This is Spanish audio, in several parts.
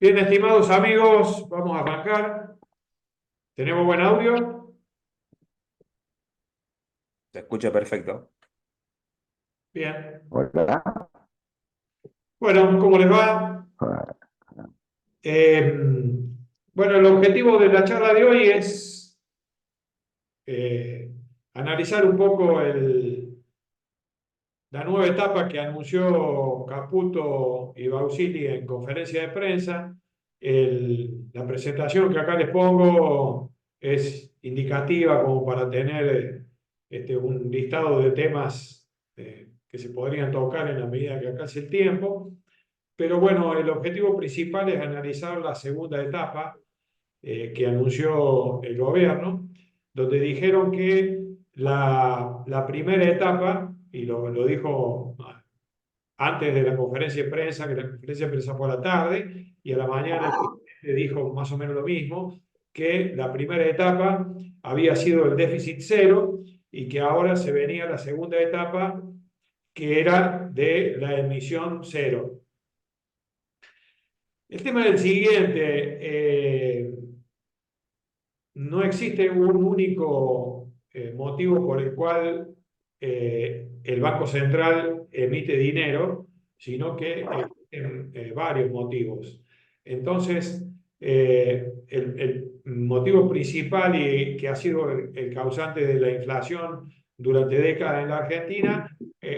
Bien, estimados amigos, vamos a arrancar. ¿Tenemos buen audio? Se escucha perfecto. Bien. Hola. Bueno, ¿cómo les va? Eh, bueno, el objetivo de la charla de hoy es analizar un poco la nueva etapa que anunció Caputo y Bausili en conferencia de prensa. La presentación que acá les pongo es indicativa como para tener un listado de temas que se podrían tocar en la medida que alcance el tiempo. Pero bueno, el objetivo principal es analizar la segunda etapa que anunció el gobierno, donde dijeron que la primera etapa, y lo dijo antes de la conferencia de prensa, que la conferencia de prensa fue a la tarde, y a la mañana el presidente dijo más o menos lo mismo, que la primera etapa había sido el déficit cero y que ahora se venía la segunda etapa, que era de la emisión cero. El tema es el siguiente, no existe un único motivo por el cual el Banco Central emite dinero, sino que existen varios motivos. Entonces, el motivo principal y que ha sido el causante de la inflación durante décadas en la Argentina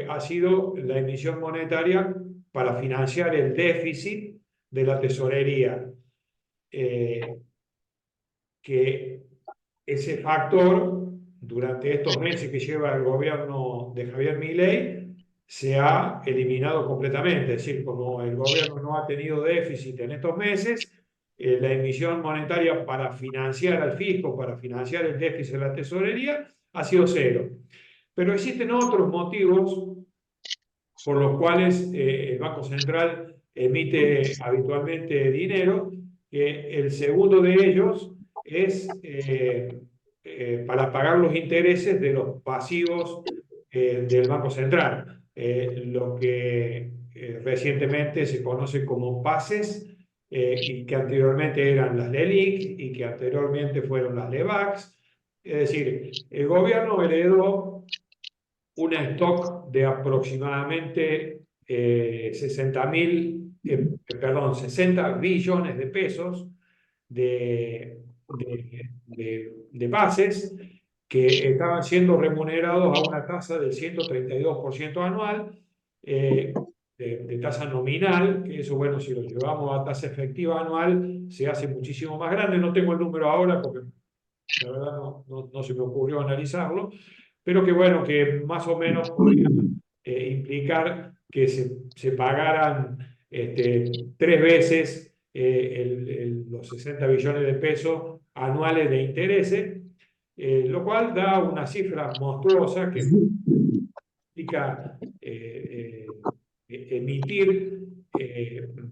ha sido la emisión monetaria para financiar el déficit de la tesorería. Que ese factor, durante estos meses que lleva el gobierno de Javier Milei, se ha eliminado completamente. Es decir, como el gobierno no ha tenido déficit en estos meses, la emisión monetaria para financiar al fisco, para financiar el déficit de la tesorería, ha sido cero. Pero existen otros motivos por los cuales el Banco Central emite habitualmente dinero, que el segundo de ellos es para pagar los intereses de los pasivos del Banco Central, lo que recientemente se conoce como PASES, y que anteriormente eran las LELIQ y que anteriormente fueron las LEVAX. Es decir, el gobierno heredó un stock de aproximadamente 60 billones de pesos de bases que estaban siendo remunerados a una tasa del 132% anual, de tasa nominal, que eso, bueno, si lo llevamos a tasa efectiva anual, se hace muchísimo más grande. No tengo el número ahora porque la verdad no se me ocurrió analizarlo, pero que bueno, que más o menos podría implicar que se pagaran tres veces los 60 billones de pesos anuales de intereses, lo cual da una cifra monstruosa que implica emitir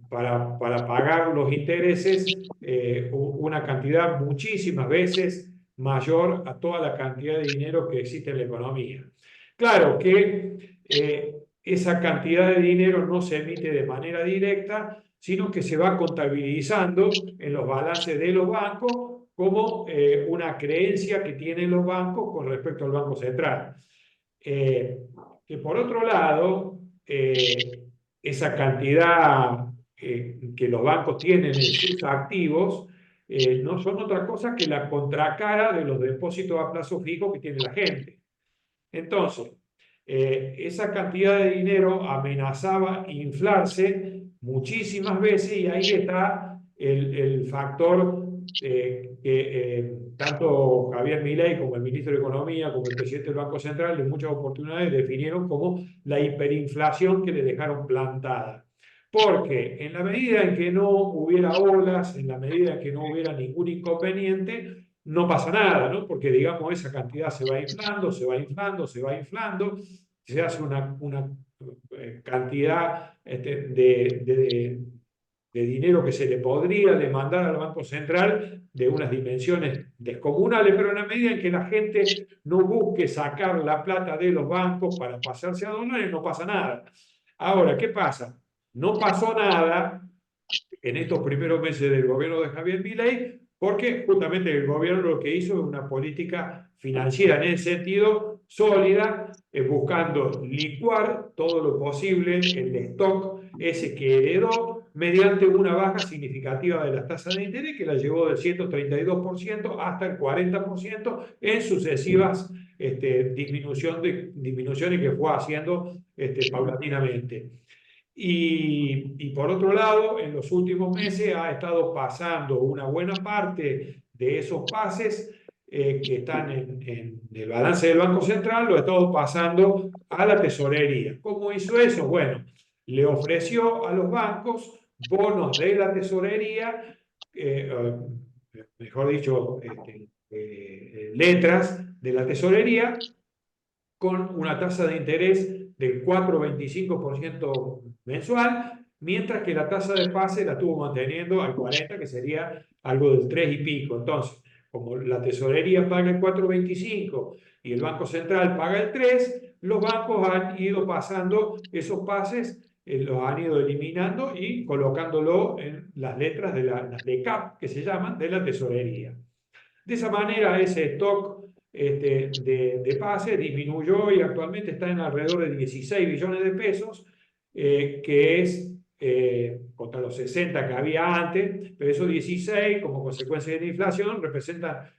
para pagar los intereses una cantidad muchísimas veces mayor a toda la cantidad de dinero que existe en la economía. Claro que esa cantidad de dinero no se emite de manera directa, sino que se va contabilizando en los balances de los bancos como una creencia que tienen los bancos con respecto al Banco Central. Que por otro lado, esa cantidad que los bancos tienen en sus activos no son otra cosa que la contracara de los depósitos a plazo fijo que tiene la gente. Entonces, esa cantidad de dinero amenazaba inflarse muchísimas veces y ahí está el factor que tanto Javier Milei como el ministro de Economía, como el presidente del Banco Central, en muchas oportunidades definieron como la hiperinflación que le dejaron plantada. Porque en la medida en que no hubiera olas, en la medida en que no hubiera ningún inconveniente, no pasa nada, ¿no? Porque, digamos, esa cantidad se va inflando, se va inflando, se va inflando, se hace una cantidad de dinero que se le podría demandar al Banco Central de unas dimensiones descomunales, pero en la medida en que la gente no busque sacar la plata de los bancos para pasarse a dólares, no pasa nada. Ahora, ¿qué pasa? No pasó nada en estos primeros meses del gobierno de Javier Milei, porque justamente el gobierno lo que hizo es una política financiera en ese sentido sólida, buscando licuar todo lo posible el stock ese que heredó mediante una baja significativa de las tasas de interés que la llevó del 132% hasta el 40% en sucesivas disminuciones que fue haciendo paulatinamente. Y por otro lado, en los últimos meses ha estado pasando una buena parte de esos pases que están en el balance del Banco Central, lo ha estado pasando a la tesorería. ¿Cómo hizo eso? Bueno, le ofreció a los bancos bonos de la tesorería, mejor dicho, letras de la tesorería con una tasa de interés del 4,25% mensual, mientras que la tasa de pase la estuvo manteniendo al 40%, que sería algo del 3 y pico. Entonces, como la tesorería paga el 4,25 y el Banco Central paga el 3, los bancos han ido pasando esos pases, los han ido eliminando y colocándolo en las letras de las de CAP, que se llaman, de la tesorería. De esa manera, ese stock de pase disminuyó y actualmente está en alrededor de 16 billones de pesos, que es contra los 60 que había antes, pero esos 16, como consecuencia de la inflación, representan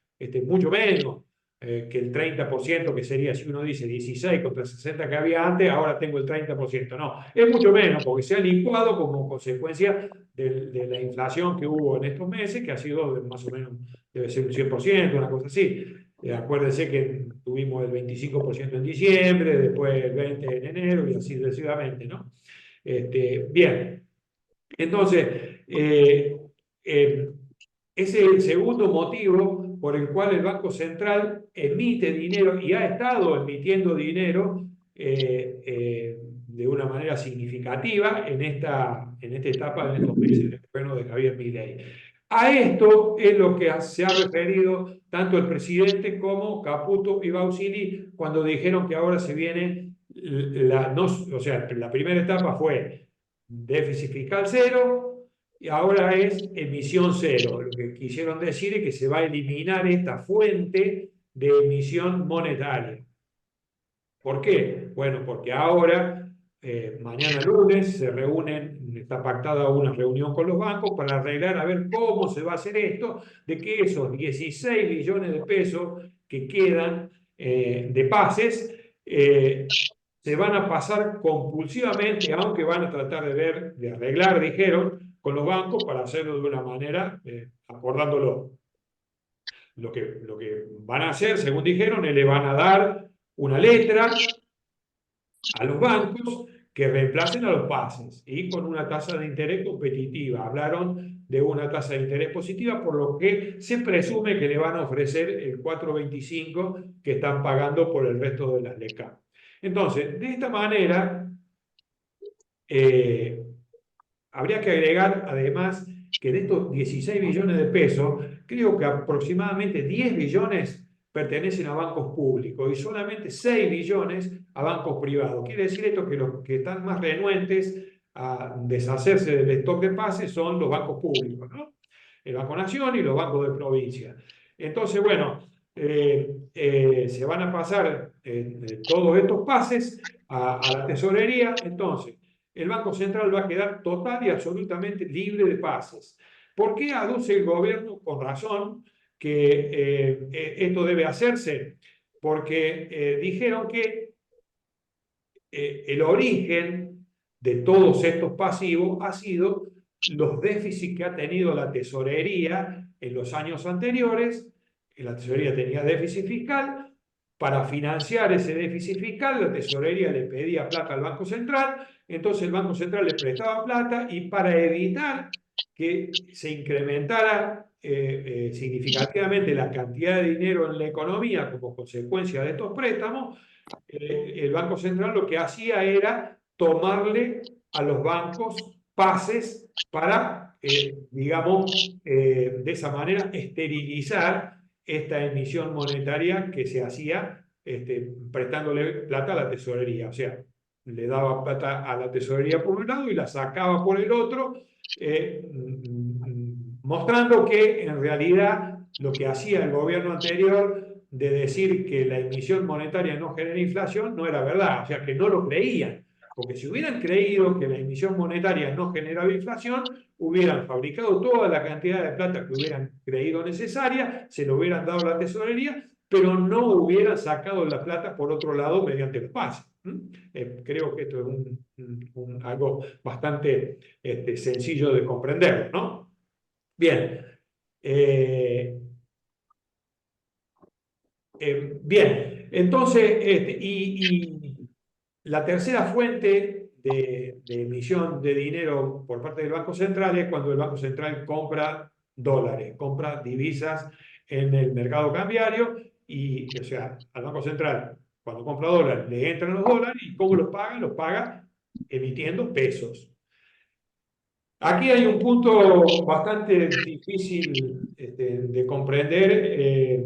mucho menos que el 30%, que sería, si uno dice 16 contra 60 que había antes, ahora tengo el 30%. No, es mucho menos, porque se ha licuado como consecuencia de la inflación que hubo en estos meses, que ha sido más o menos, debe ser un 100%, una cosa así. Acuérdense que tuvimos el 25% en diciembre, después el 20% en enero y así sucesivamente, ¿no? Bien, entonces, ese es el segundo motivo por el cual el Banco Central emite dinero y ha estado emitiendo dinero de una manera significativa en esta etapa, en estos meses del gobierno de Javier Milei. A esto es lo que se ha referido tanto el presidente como Caputo y Bausili cuando dijeron que ahora se viene, o sea, la primera etapa fue déficit fiscal cero, y ahora es emisión cero. Lo que quisieron decir es que se va a eliminar esta fuente de emisión monetaria. ¿Por qué? Bueno, porque ahora, mañana lunes, se reúnen, está pactada una reunión con los bancos para arreglar a ver cómo se va a hacer esto, de que esos 16 billones de pesos que quedan de pases se van a pasar compulsivamente, aunque van a tratar de ver, de arreglar, dijeron, con los bancos para hacerlo de una manera acordándolo. Lo que van a hacer, según dijeron, es le van a dar una letra a los bancos que reemplacen a los pases y con una tasa de interés competitiva. Hablaron de una tasa de interés positiva, por lo que se presume que le van a ofrecer el 4,25 que están pagando por el resto de las LECAP. Entonces, de esta manera, habría que agregar además que de estos 16 billones de pesos, creo que aproximadamente 10 billones pertenecen a bancos públicos y solamente 6 billones a bancos privados. Quiere decir esto que los que están más renuentes a deshacerse del stock de pases son los bancos públicos, ¿no? El Banco Nación y los bancos de provincia. Entonces, bueno, se van a pasar todos estos pases a la tesorería. Entonces, el Banco Central va a quedar total y absolutamente libre de pases. ¿Por qué aduce el gobierno con razón que esto debe hacerse? Porque dijeron que el origen de todos estos pasivos ha sido los déficits que ha tenido la tesorería en los años anteriores. La tesorería tenía déficit fiscal. Para financiar ese déficit fiscal, la tesorería le pedía plata al Banco Central, entonces el Banco Central le prestaba plata y para evitar que se incrementara significativamente la cantidad de dinero en la economía como consecuencia de estos préstamos, el Banco Central lo que hacía era tomarle a los bancos pases para, digamos, de esa manera esterilizar esta emisión monetaria que se hacía prestándole plata a la tesorería. O sea, le daba plata a la tesorería por un lado y la sacaba por el otro mostrando que en realidad lo que hacía el gobierno anterior de decir que la emisión monetaria no genera inflación no era verdad, o sea que no lo creían. Porque si hubieran creído que la emisión monetaria no generaba inflación, hubieran fabricado toda la cantidad de plata que hubieran creído necesaria, se lo hubieran dado a la tesorería, pero no hubieran sacado la plata por otro lado mediante los pases. Creo que esto es algo bastante sencillo de comprender, ¿no? Bien. Bien, entonces, la tercera fuente de emisión de dinero por parte del Banco Central es cuando el Banco Central compra dólares, compra divisas en el mercado cambiario y, o sea, al Banco Central, cuando compra dólares, le entran los dólares y ¿cómo los paga? Los paga emitiendo pesos. Aquí hay un punto bastante difícil de comprender.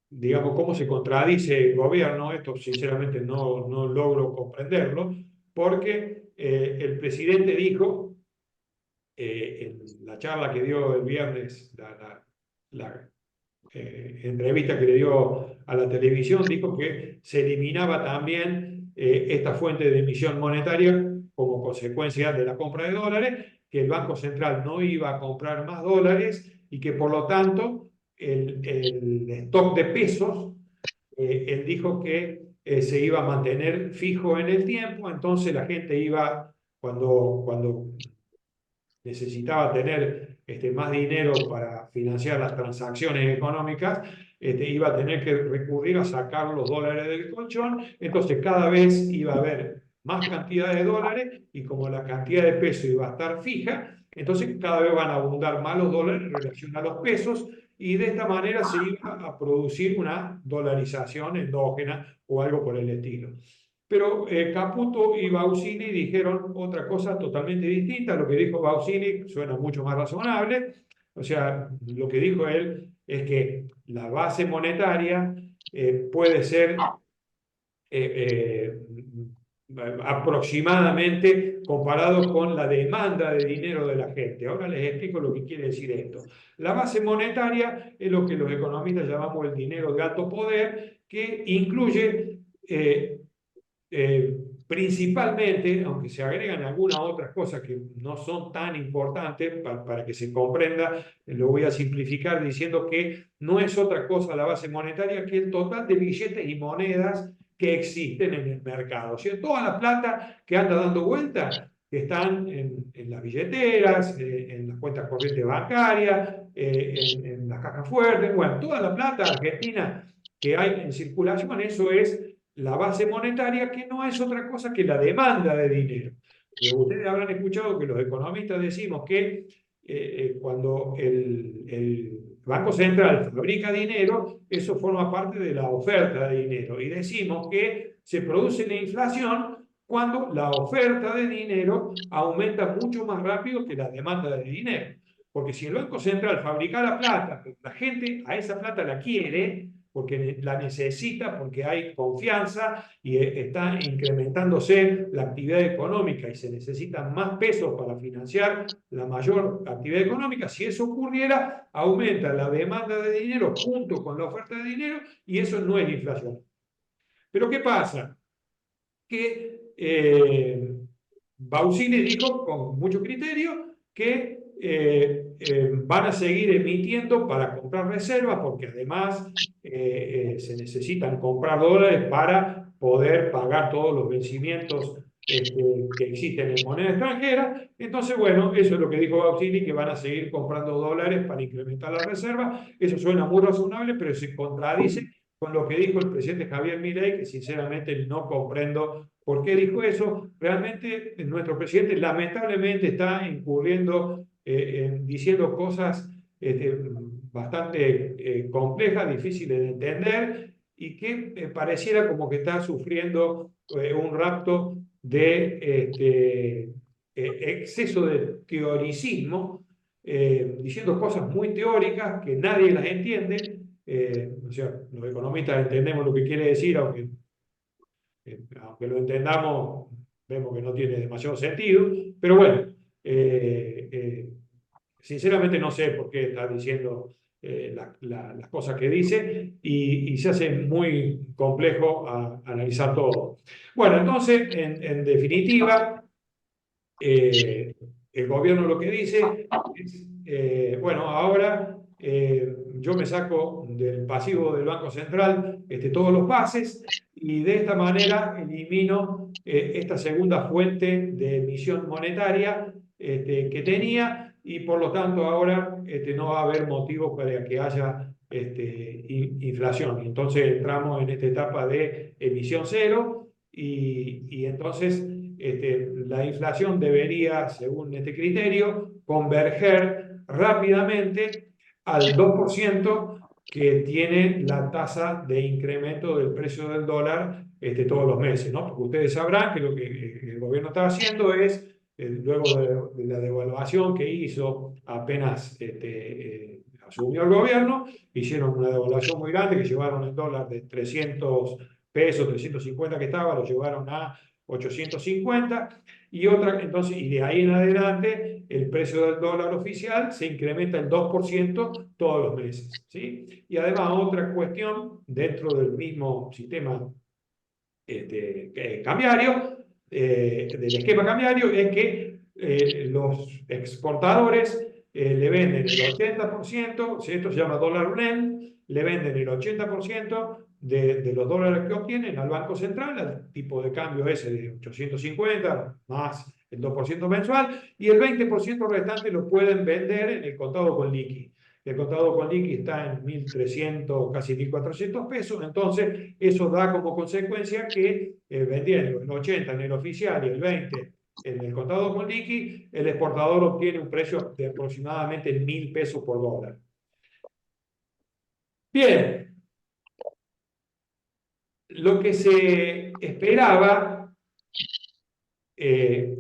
Digamos, cómo se contradice el gobierno. Esto sinceramente no logro comprenderlo, porque el presidente dijo en la charla que dio el viernes, la entrevista que le dio a la televisión, dijo que se eliminaba también esta fuente de emisión monetaria como consecuencia de la compra de dólares, que el Banco Central no iba a comprar más dólares y que por lo tanto el stock de pesos, él dijo que se iba a mantener fijo en el tiempo, entonces la gente iba, cuando necesitaba tener más dinero para financiar las transacciones económicas, iba a tener que recurrir a sacar los dólares del colchón, entonces cada vez iba a haber más cantidad de dólares y como la cantidad de pesos iba a estar fija, entonces cada vez van a abundar más los dólares en relación a los pesos y de esta manera se iba a producir una dolarización endógena o algo por el estilo. Pero Caputo y Bausini dijeron otra cosa totalmente distinta. Lo que dijo Bausini suena mucho más razonable. O sea, lo que dijo él es que la base monetaria puede ser eh, aproximadamente comparado con la demanda de dinero de la gente. Ahora les explico lo que quiere decir esto. La base monetaria es lo que los economistas llamamos el dinero de alto poder, que incluye principalmente, aunque se agregan algunas otras cosas que no son tan importantes para que se comprenda, lo voy a simplificar diciendo que no es otra cosa la base monetaria que el total de billetes y monedas que existen en el mercado. O sea, toda la plata que anda dando vuelta, que están en las billeteras, en las cuentas corrientes bancarias, en las cajas fuertes, bueno, toda la plata argentina que hay en circulación, eso es la base monetaria, que no es otra cosa que la demanda de dinero. Ustedes habrán escuchado que los economistas decimos que cuando el Banco Central fabrica dinero, eso forma parte de la oferta de dinero. Y decimos que se produce la inflación cuando la oferta de dinero aumenta mucho más rápido que la demanda de dinero. Porque si el Banco Central fabricara plata, la gente a esa plata la quiere, porque la necesita, porque hay confianza y está incrementándose la actividad económica y se necesitan más pesos para financiar la mayor actividad económica. Si eso ocurriera, aumenta la demanda de dinero junto con la oferta de dinero y eso no es inflación. Pero ¿qué pasa? Que Bausini dijo con mucho criterio que van a seguir emitiendo para comprar reservas porque además se necesitan comprar dólares para poder pagar todos los vencimientos que existen en moneda extranjera. Entonces, bueno, eso es lo que dijo Bausini, que van a seguir comprando dólares para incrementar las reservas. Eso suena muy razonable, pero se contradice con lo que dijo el presidente Javier Milei, que sinceramente no comprendo por qué dijo eso. Realmente nuestro presidente lamentablemente está incurriendo diciendo cosas bastante complejas, difíciles de entender y que pareciera como que está sufriendo un rapto de exceso de teoricismo, diciendo cosas muy teóricas que nadie las entiende. O sea, los economistas entendemos lo que quiere decir, aunque lo entendamos vemos que no tiene demasiado sentido, pero bueno, eh, eh, sinceramente no sé por qué está diciendo las cosas que dice y se hace muy complejo analizar todo. Bueno, entonces, en definitiva, el gobierno lo que dice es, bueno, ahora yo me saco del pasivo del Banco Central todos los pases y de esta manera elimino esta segunda fuente de emisión monetaria que tenía y por lo tanto ahora no va a haber motivos para que haya inflación. Entonces entramos en esta etapa de emisión cero y entonces la inflación debería, según este criterio, converger rápidamente al 2% que tiene la tasa de incremento del precio del dólar todos los meses, ¿no? Porque ustedes sabrán que lo que el gobierno está haciendo es, luego de la devaluación que hizo apenas asumió el gobierno, hicieron una devaluación muy grande que llevaron el dólar de 300 pesos, 350 que estaba, lo llevaron a 850 entonces, y de ahí en adelante el precio del dólar oficial se incrementa el 2% todos los meses, ¿sí? Y además otra cuestión dentro del mismo sistema cambiario, del esquema cambiario, es que los exportadores le venden el 80%, si esto se llama dólar blend, le venden el 80% de los dólares que obtienen al Banco Central, al tipo de cambio ese de 850 más el 2% mensual, y el 20% restante lo pueden vender en el contado con liqui. El contado con liqui está en 1.300, casi 1.400 pesos, entonces eso da como consecuencia que vendiendo el 80 en el oficial y el 20 en el contado con liqui, el exportador obtiene un precio de aproximadamente 1.000 pesos por dólar. Bien, lo que se esperaba eh,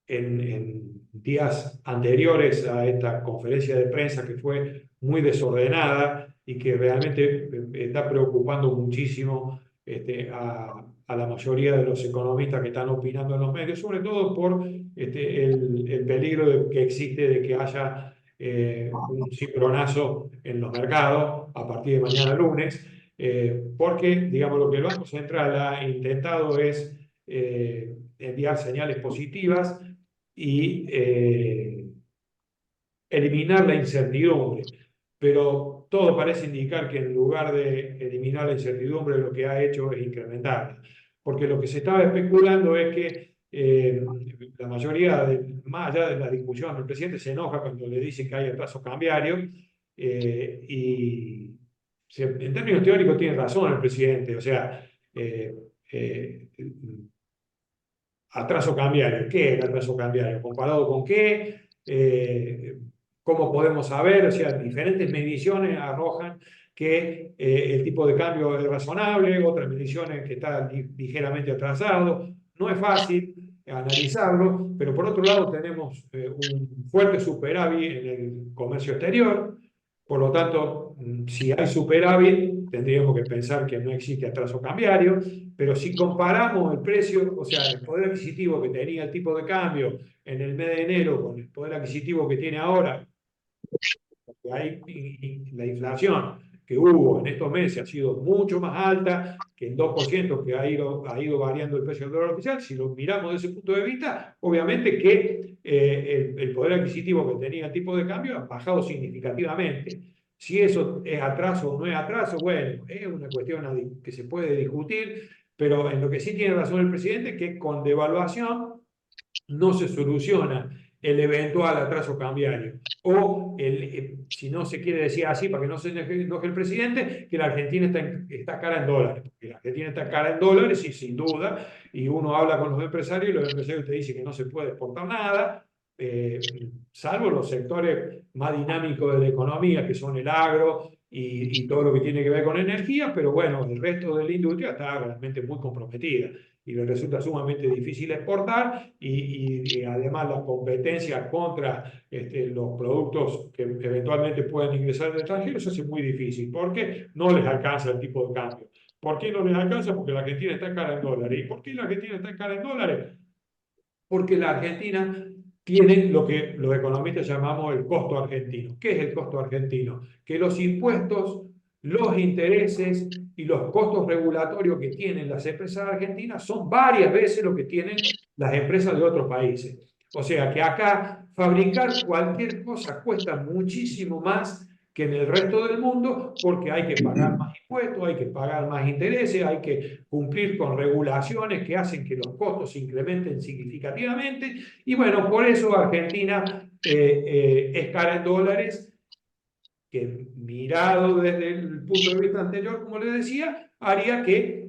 en días anteriores a esta conferencia de prensa que fue muy desordenada y que realmente está preocupando muchísimo a la mayoría de los economistas que están opinando en los medios, sobre todo por el peligro que existe de que haya un cimbronazo en los mercados a partir de mañana lunes, porque, digamos, lo que el Banco Central ha intentado es enviar señales positivas y eliminar la incertidumbre. Pero todo parece indicar que en lugar de eliminar la incertidumbre, lo que ha hecho es incrementarla. Porque lo que se estaba especulando es que la mayoría, más allá de la discusión, el presidente se enoja cuando le dicen que hay atraso cambiario y en términos teóricos tiene razón el presidente. O sea, eh, eh, atraso cambiario. ¿Qué es el atraso cambiario? ¿Comparado con qué? ¿Cómo podemos saber? O sea, diferentes mediciones arrojan que el tipo de cambio es razonable, otras mediciones que está ligeramente atrasado. No es fácil analizarlo, pero por otro lado tenemos un fuerte superávit en el comercio exterior. Por lo tanto, si hay superávit, tendríamos que pensar que no existe atraso cambiario, pero si comparamos el precio, o sea, el poder adquisitivo que tenía el tipo de cambio en el mes de enero con el poder adquisitivo que tiene ahora, la inflación que hubo en estos meses ha sido mucho más alta que el 2% que ha ido variando el precio del dólar oficial. Si lo miramos desde ese punto de vista, obviamente que el poder adquisitivo que tenía el tipo de cambio ha bajado significativamente. Si eso es atraso o no es atraso, bueno, es una cuestión que se puede discutir, pero en lo que sí tiene razón el presidente es que con devaluación no se soluciona el eventual atraso cambiario. O, si no se quiere decir así, para que no se enoje el presidente, que la Argentina está cara en dólares. Porque la Argentina está cara en dólares, y sin duda, y uno habla con los empresarios y los empresarios te dicen que no se puede exportar nada, salvo los sectores más dinámicos de la economía, que son el agro y todo lo que tiene que ver con energía, pero bueno, el resto de la industria está realmente muy comprometida y le resulta sumamente difícil exportar y además la competencia contra los productos que eventualmente puedan ingresar del extranjero se hace muy difícil porque no les alcanza el tipo de cambio. ¿Por qué no les alcanza? Porque la Argentina está cara en dólares. ¿Y por qué la Argentina está cara en dólares? porque la Argentina tiene lo que los economistas llamamos el costo argentino. ¿Qué es el costo argentino? Que los impuestos, los intereses y los costos regulatorios que tienen las empresas argentinas son varias veces lo que tienen las empresas de otros países. O sea que acá fabricar cualquier cosa cuesta muchísimo más que en el resto del mundo, porque hay que pagar más impuestos, hay que pagar más intereses, hay que cumplir con regulaciones que hacen que los costos se incrementen significativamente. Y bueno, por eso Argentina es cara en dólares, que mirado desde el punto de vista anterior, como le decía, habría que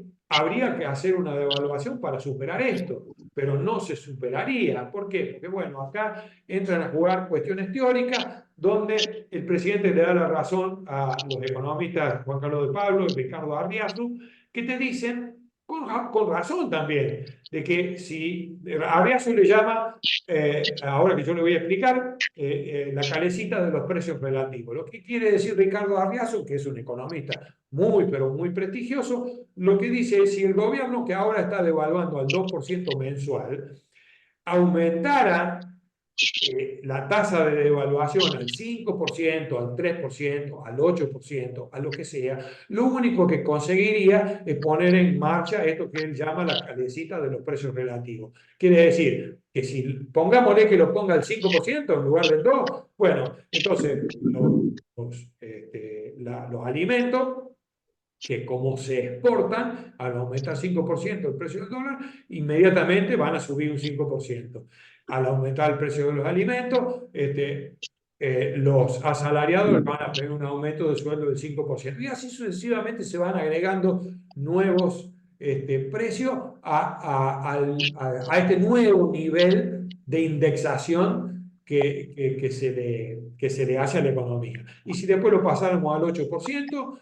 hacer una devaluación para superar esto, pero no se superaría. ¿Por qué? Porque bueno, acá entran a jugar cuestiones teóricas donde el presidente le da la razón a los economistas Juan Carlos de Pablo y Ricardo Arriazu, que te dicen, con razón también, de que si Arriazu le llama ahora que yo le voy a explicar, la calecita de los precios relativos. Lo que quiere decir Ricardo Arriazu, que es un economista muy, pero muy prestigioso, lo que dice es si el gobierno que ahora está devaluando al 2% mensual, aumentara la tasa de devaluación al 5%, al 3%, al 8%, a lo que sea, lo único que conseguiría es poner en marcha esto que él llama la calecita de los precios relativos. Quiere decir que si pongámosle que lo ponga al 5% en lugar del 2%, bueno, entonces los alimentos que como se exportan, al aumentar 5% el precio del dólar, inmediatamente van a subir un 5%. Al aumentar el precio de los alimentos, los asalariados van a tener un aumento de sueldo del 5%. Y así sucesivamente se van agregando nuevos precios a este nuevo nivel de indexación que se le hace a la economía. Y si después lo pasáramos al 8%,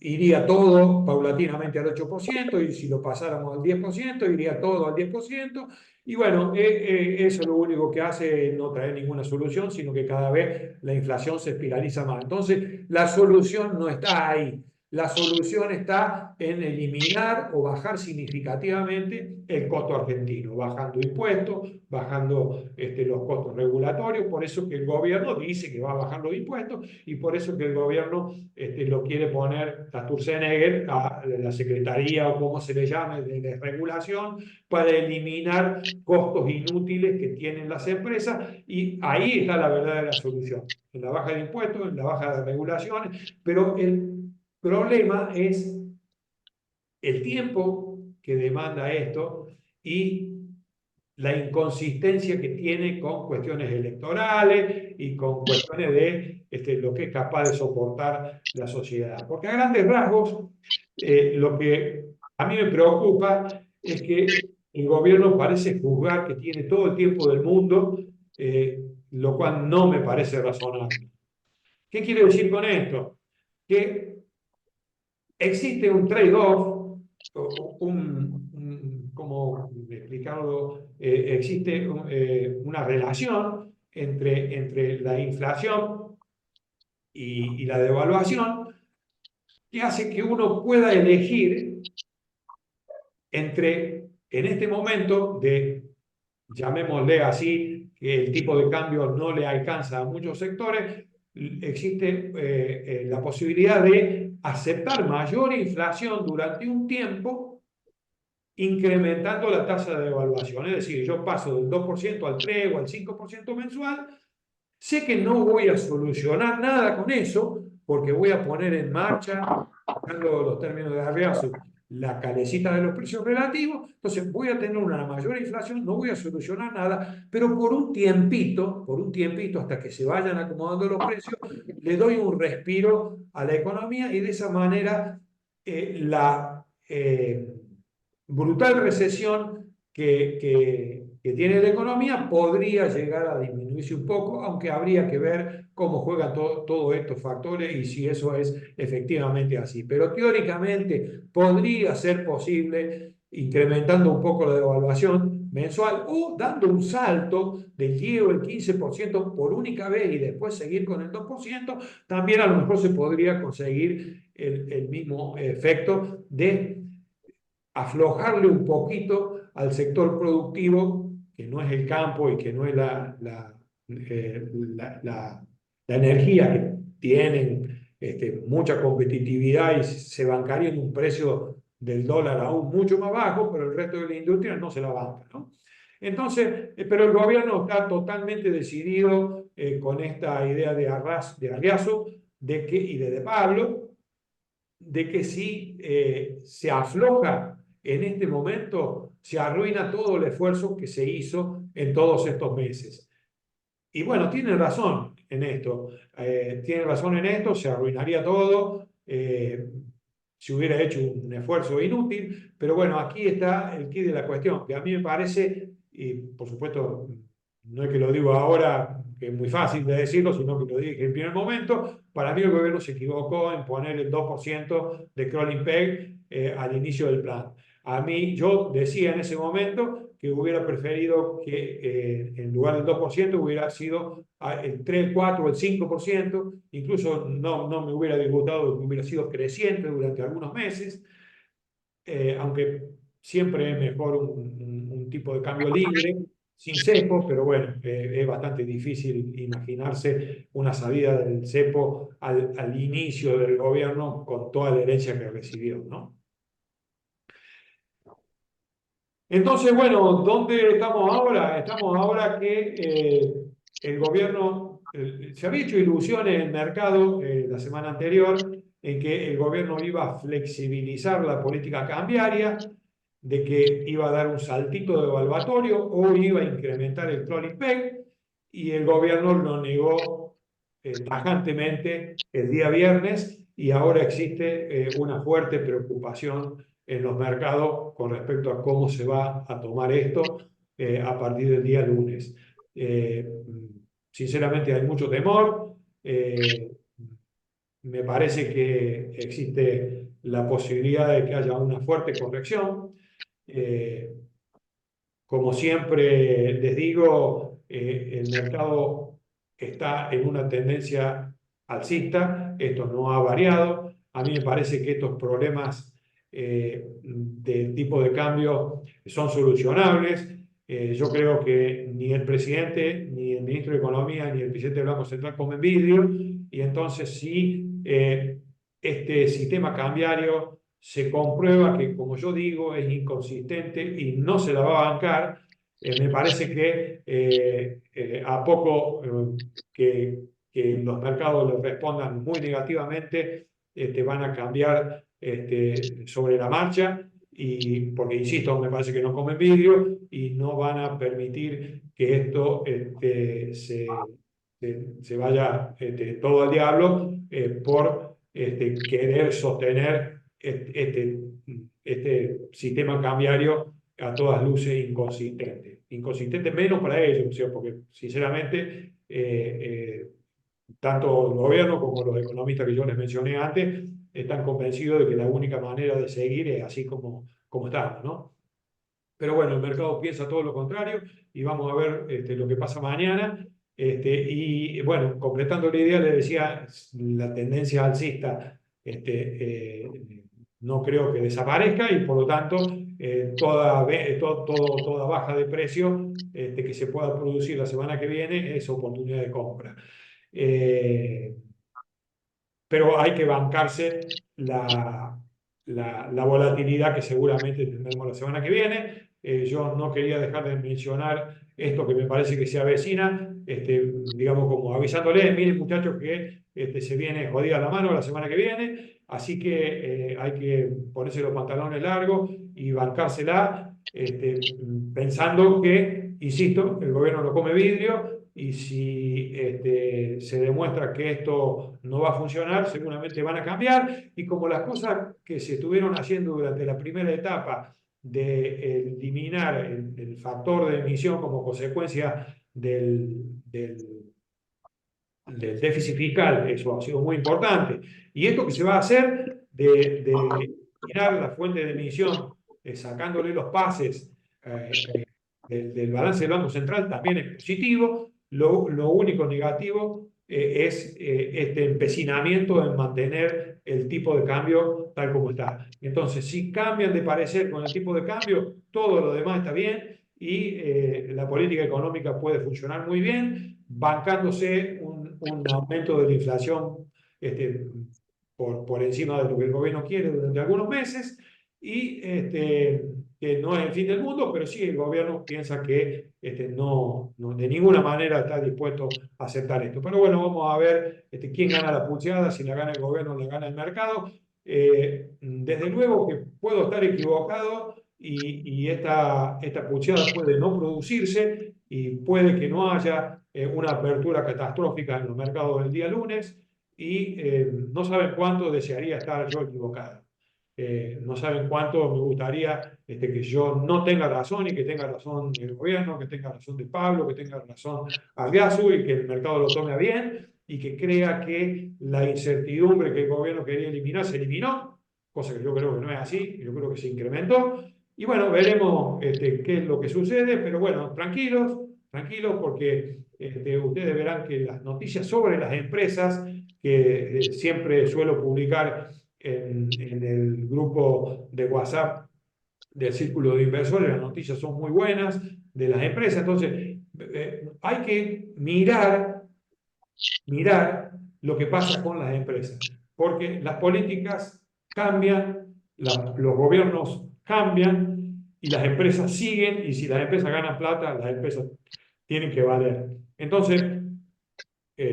iría todo paulatinamente al 8%, y si lo pasáramos al 10%, iría todo al 10%. Y bueno, eso lo único que hace es no traer ninguna solución, sino que cada vez la inflación se espiraliza más. Entonces, la solución no está ahí. La solución está en eliminar o bajar significativamente el costo argentino, bajando impuestos, bajando los costos regulatorios. Por eso que el gobierno dice que va a bajar los impuestos, y por eso que el gobierno lo quiere poner a Sturzenegger, a la Secretaría o como se le llame de desregulación, para eliminar costos inútiles que tienen las empresas. Y ahí está la verdadera solución, en la baja de impuestos, en la baja de regulaciones. Pero el problema es el tiempo que demanda esto y la inconsistencia que tiene con cuestiones electorales y con cuestiones de lo que es capaz de soportar la sociedad. Porque a grandes rasgos, lo que a mí me preocupa es que el gobierno parece juzgar que tiene todo el tiempo del mundo, lo cual no me parece razonable. ¿Qué quiere decir con esto? Que existe un trade-off, como explicarlo, existe una relación entre la inflación y la devaluación, que hace que uno pueda elegir entre, en este momento, llamémosle así, que el tipo de cambio no le alcanza a muchos sectores, existe la posibilidad de aceptar mayor inflación durante un tiempo, incrementando la tasa de devaluación. Es decir, yo paso del 2% al 3 o al 5% mensual, sé que no voy a solucionar nada con eso, porque voy a poner en marcha, usando los términos de Arriazu, la calecita de los precios relativos. Entonces voy a tener una mayor inflación, no voy a solucionar nada, pero por un tiempito, hasta que se vayan acomodando los precios, le doy un respiro a la economía, y de esa manera la brutal recesión que tiene la economía podría llegar a disminuirse un poco, aunque habría que ver cómo juegan todos estos factores y si eso es efectivamente así. Pero teóricamente podría ser posible, incrementando un poco la devaluación mensual o dando un salto del 10 o el 15% por única vez y después seguir con el 2%, también a lo mejor se podría conseguir el mismo efecto de aflojarle un poquito al sector productivo que no es el campo y que no es la energía que tienen mucha competitividad y se bancaría en un precio del dólar aún mucho más bajo, pero el resto de la industria no se la banca, ¿no? Entonces, pero el gobierno está totalmente decidido con esta idea de Arriazo y de Pablo, de que si se afloja en este momento, se arruina todo el esfuerzo que se hizo en todos estos meses. Y bueno, tiene razón en esto, tiene razón en esto, se arruinaría todo, si hubiera hecho un esfuerzo inútil, pero bueno, aquí está el quid de la cuestión, que a mí me parece, y por supuesto, no es que lo digo ahora, que es muy fácil de decirlo, sino que lo dije en primer momento, para mí el gobierno se equivocó en poner el 2% de crawling peg al inicio del plan. A mí, yo decía en ese momento que hubiera preferido que en lugar del 2% hubiera sido el 3, el 4 o el 5%, incluso no me hubiera disgustado que hubiera sido creciente durante algunos meses, aunque siempre es mejor un tipo de cambio libre, sin cepo, pero bueno, es bastante difícil imaginarse una salida del cepo al inicio del gobierno con toda la herencia que recibió, ¿no? Entonces, bueno, ¿dónde estamos ahora? Estamos ahora que el gobierno, se había hecho ilusiones en el mercado la semana anterior en que el gobierno iba a flexibilizar la política cambiaria, de que iba a dar un saltito de evaluatorio o iba a incrementar el crawling peg, y el gobierno lo negó tajantemente el día viernes, y ahora existe una fuerte preocupación en los mercados con respecto a cómo se va a tomar esto a partir del día lunes. Eh, Sinceramente hay mucho temor. Me parece que existe la posibilidad de que haya una fuerte corrección. Eh, Como siempre les digo, el mercado está en una tendencia alcista, esto no ha variado. A mí me parece que estos problemas del tipo de cambio son solucionables. Yo creo que ni el presidente, ni el ministro de Economía, ni el presidente del Banco Central comen vidrio, y entonces si este sistema cambiario se comprueba que, como yo digo, es inconsistente y no se la va a bancar, me parece que a poco que los mercados le respondan muy negativamente, van a cambiar sobre la marcha, y porque, insisto, me parece que no comen vidrio y no van a permitir que esto se vaya todo al diablo por querer sostener este sistema cambiario a todas luces inconsistente. Inconsistente menos para ellos, o sea, porque sinceramente tanto el gobierno como los economistas que yo les mencioné antes están convencidos de que la única manera de seguir es así como estamos, ¿no? Pero bueno, el mercado piensa todo lo contrario y vamos a ver lo que pasa mañana. Y bueno, completando la idea, le decía, la tendencia alcista no creo que desaparezca, y por lo tanto toda baja de precio que se pueda producir la semana que viene es oportunidad de compra. Eh, pero hay que bancarse la volatilidad que seguramente tendremos la semana que viene. Yo no quería dejar de mencionar esto que me parece que se avecina, digamos, como avisándole, miren muchachos que se viene jodida la mano la semana que viene, así que hay que ponerse los pantalones largos y bancársela, pensando que, insisto, el gobierno no come vidrio, y si se demuestra que esto no va a funcionar, seguramente van a cambiar. Y como las cosas que se estuvieron haciendo durante la primera etapa de eliminar el factor de emisión como consecuencia del déficit fiscal, eso ha sido muy importante. Y esto que se va a hacer de eliminar la fuente de emisión, sacándole los pases del balance del Banco Central, también es positivo. Lo único negativo es este empecinamiento en mantener el tipo de cambio tal como está. Entonces, si cambian de parecer con el tipo de cambio, todo lo demás está bien, y la política económica puede funcionar muy bien, bancándose un aumento de la inflación por encima de lo que el gobierno quiere durante algunos meses, y que no es el fin del mundo, pero sí el gobierno piensa que no de ninguna manera está dispuesto a aceptar esto. Pero bueno, vamos a ver quién gana la pulseada, si la gana el gobierno o la gana el mercado. Desde luego que puedo estar equivocado y esta pulseada puede no producirse y puede que no haya una apertura catastrófica en los mercados del día lunes, y no saben cuánto desearía estar yo equivocado. No saben cuánto me gustaría que yo no tenga razón y que tenga razón el gobierno, que tenga razón de Pablo, que tenga razón Albiazu y que el mercado lo tome a bien y que crea que la incertidumbre que el gobierno quería eliminar se eliminó, cosa que yo creo que no es así, yo creo que se incrementó. Y bueno, veremos qué es lo que sucede, pero bueno, tranquilos, tranquilos, porque ustedes verán que las noticias sobre las empresas que siempre suelo publicar en el grupo de WhatsApp del Círculo de Inversores, las noticias son muy buenas de las empresas. Entonces, hay que mirar lo que pasa con las empresas, porque las políticas cambian, los gobiernos cambian y las empresas siguen, y si las empresas ganan plata, las empresas tienen que valer. Entonces,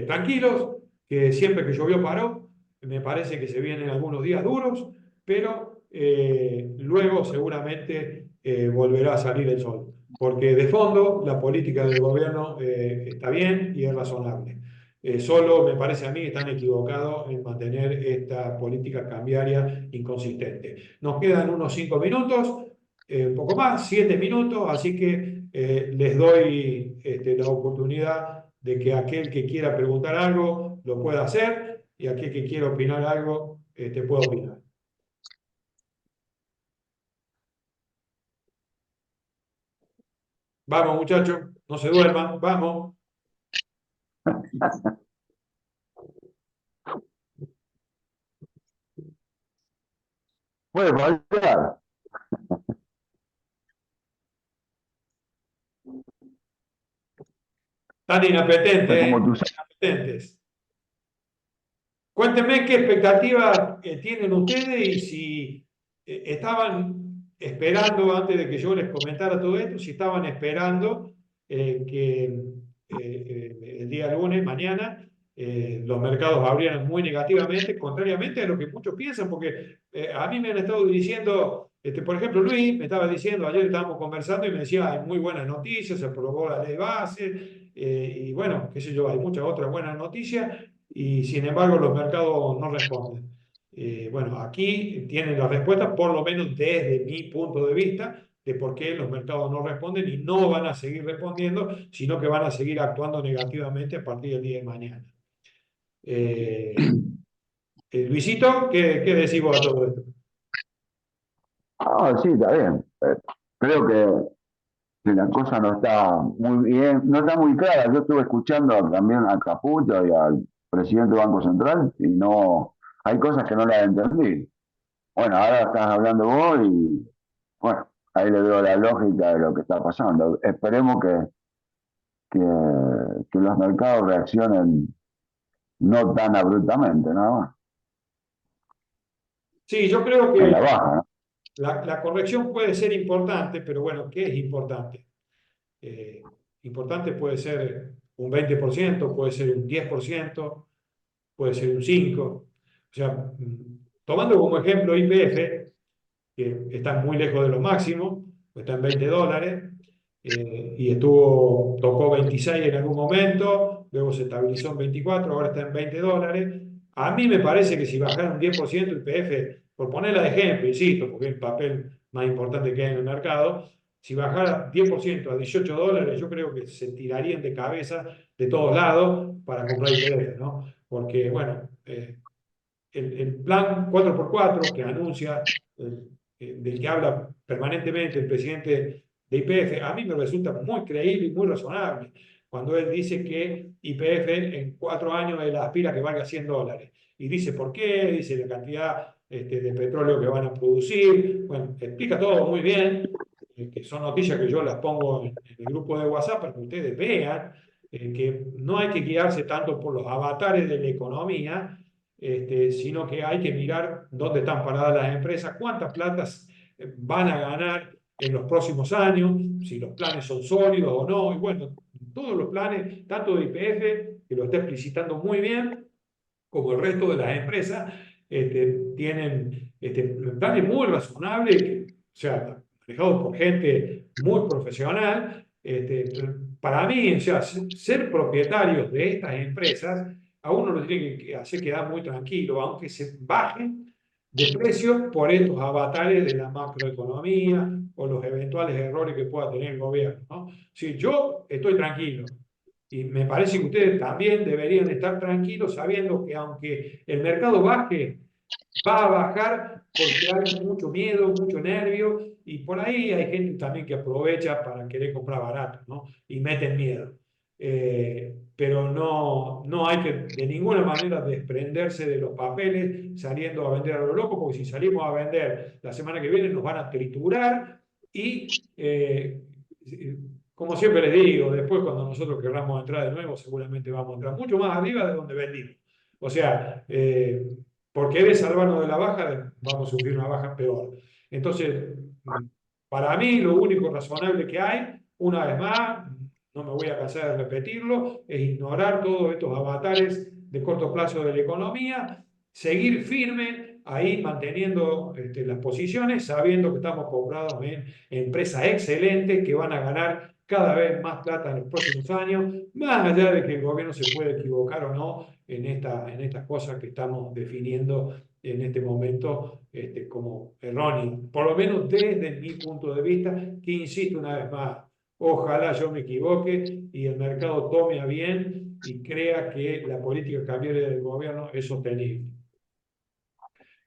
tranquilos, que siempre que llovió paró, me parece que se vienen algunos días duros, pero luego seguramente volverá a salir el sol, porque de fondo la política del gobierno está bien y es razonable. Solo me parece a mí que están equivocados en mantener esta política cambiaria inconsistente. Nos quedan unos 5 minutos, un poco más, 7 minutos, así que les doy la oportunidad de que aquel que quiera preguntar algo lo pueda hacer, y aquel que quiera opinar algo pueda opinar. Vamos, muchachos, no se duerman, vamos. Puede fallar. Tan inapetentes, Como tú sabes. inapetentes. Cuéntenme qué expectativas tienen ustedes y si estaban esperando, antes de que yo les comentara todo esto, si estaban esperando que el día lunes, mañana, los mercados abrieran muy negativamente, contrariamente a lo que muchos piensan, porque a mí me han estado diciendo, por ejemplo, Luis me estaba diciendo, ayer estábamos conversando y me decía, hay muy buenas noticias, se aprobó la ley base, y bueno, qué sé yo, hay muchas otras buenas noticias, y sin embargo los mercados no responden. Bueno, aquí tienen la respuesta, por lo menos desde mi punto de vista, de por qué los mercados no responden y no van a seguir respondiendo, sino que van a seguir actuando negativamente a partir del día de mañana. Luisito, ¿qué decís vos a todo esto? Ah, sí, está bien. Creo que la cosa no está muy bien, no está muy clara. Yo estuve escuchando también a Caputo y al presidente del Banco Central y no, hay cosas que no las entendí. Bueno, ahora estás hablando vos y bueno, ahí le veo la lógica de lo que está pasando. Esperemos que, que los mercados reaccionen no tan abruptamente, nada más. Sí, yo creo A que la baja, ¿no? la corrección puede ser importante, pero bueno, ¿qué es importante? Importante puede ser un 20%, puede ser un 10%, puede ser un 5%. O sea, tomando como ejemplo YPF, que está muy lejos de lo máximo, está en $20, y tocó 26 en algún momento, luego se estabilizó en 24, ahora está en $20. A mí me parece que si bajara un 10% YPF, por ponerla de ejemplo, insisto, porque es el papel más importante que hay en el mercado, si bajara 10% a $18, yo creo que se tirarían de cabeza de todos lados para comprar YPF, ¿no? Porque, bueno, el plan 4x4 que anuncia, del que habla permanentemente el presidente de YPF, a mí me resulta muy creíble y muy razonable cuando él dice que YPF en 4 años él aspira a que valga $100. Y dice por qué, dice la cantidad de petróleo que van a producir, bueno, explica todo muy bien, que son noticias que yo las pongo en el grupo de WhatsApp para que ustedes vean, que no hay que guiarse tanto por los avatares de la economía, sino que hay que mirar dónde están paradas las empresas, cuántas platas van a ganar en los próximos años, si los planes son sólidos o no. Y bueno, todos los planes, tanto de YPF, que lo está explicitando muy bien, como el resto de las empresas, tienen planes muy razonables, o sea, manejados por gente muy profesional. Para mí, o sea, ser propietarios de estas empresas a uno lo tiene que hacer quedar muy tranquilo, aunque se bajen de precio por estos avatares de la macroeconomía o los eventuales errores que pueda tener el gobierno, ¿no? Si yo estoy tranquilo, y me parece que ustedes también deberían estar tranquilos sabiendo que aunque el mercado baje, va a bajar porque hay mucho miedo, mucho nervio, y por ahí hay gente también que aprovecha para querer comprar barato, ¿no? Y meten miedo. Pero no hay que de ninguna manera desprenderse de los papeles saliendo a vender a lo loco, porque si salimos a vender la semana que viene nos van a triturar y como siempre les digo, después cuando nosotros querramos entrar de nuevo, seguramente vamos a entrar mucho más arriba de donde vendimos. O sea, por querer salvarnos de la baja, vamos a sufrir una baja peor. Entonces, para mí, lo único razonable que hay, una vez más, no me voy a cansar de repetirlo, es ignorar todos estos avatares de corto plazo de la economía, seguir firme ahí manteniendo las posiciones, sabiendo que estamos comprados en empresas excelentes que van a ganar cada vez más plata en los próximos años, más allá de que el gobierno se puede equivocar o no en estas cosas que estamos definiendo en este momento como erróneas, por lo menos desde mi punto de vista, que insisto una vez más, ojalá yo me equivoque y el mercado tome a bien y crea que la política cambiaria del gobierno es sostenible.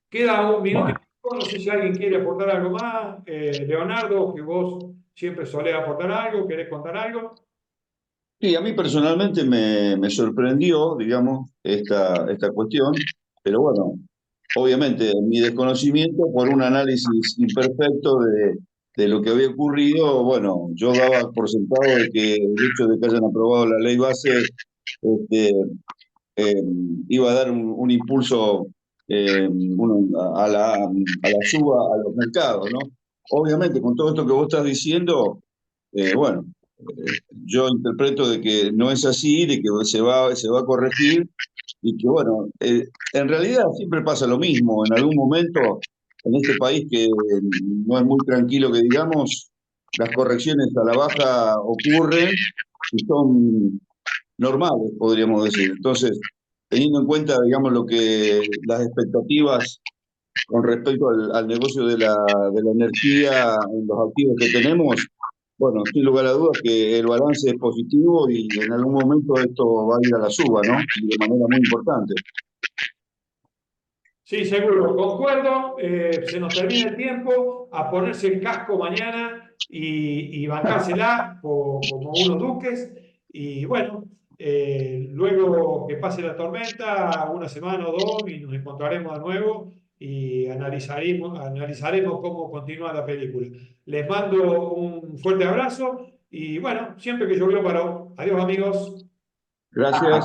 Queda un minuto y Bueno, pico, no sé si alguien quiere aportar algo más. Leonardo, que vos siempre solés aportar algo, ¿querés contar algo? Sí, a mí personalmente me sorprendió, digamos, esta cuestión, pero bueno, obviamente mi desconocimiento por un análisis imperfecto de lo que había ocurrido, bueno, yo daba por sentado de que el hecho de que hayan aprobado la ley base este, eh, iba a dar un impulso a la suba a los mercados, ¿no? Obviamente, con todo esto que vos estás diciendo, bueno, yo interpreto de que no es así, de que se va a corregir y que, bueno, en realidad siempre pasa lo mismo. En algún momento, en este país que no es muy tranquilo, que digamos, las correcciones a la baja ocurren y son normales, podríamos decir. Entonces, teniendo en cuenta, digamos, las expectativas con respecto al negocio de la energía en los activos que tenemos, bueno, sin lugar a dudas que el balance es positivo y en algún momento esto va a ir a la suba, ¿no? Y de manera muy importante. Sí, seguro, concuerdo. Se nos termina el tiempo a ponerse el casco mañana y bancársela como unos duques. Y bueno, luego que pase la tormenta, una semana o dos, y nos encontraremos de nuevo y analizaremos cómo continúa la película. Les mando un fuerte abrazo y bueno, siempre que llovió paró. Adiós, amigos. Gracias.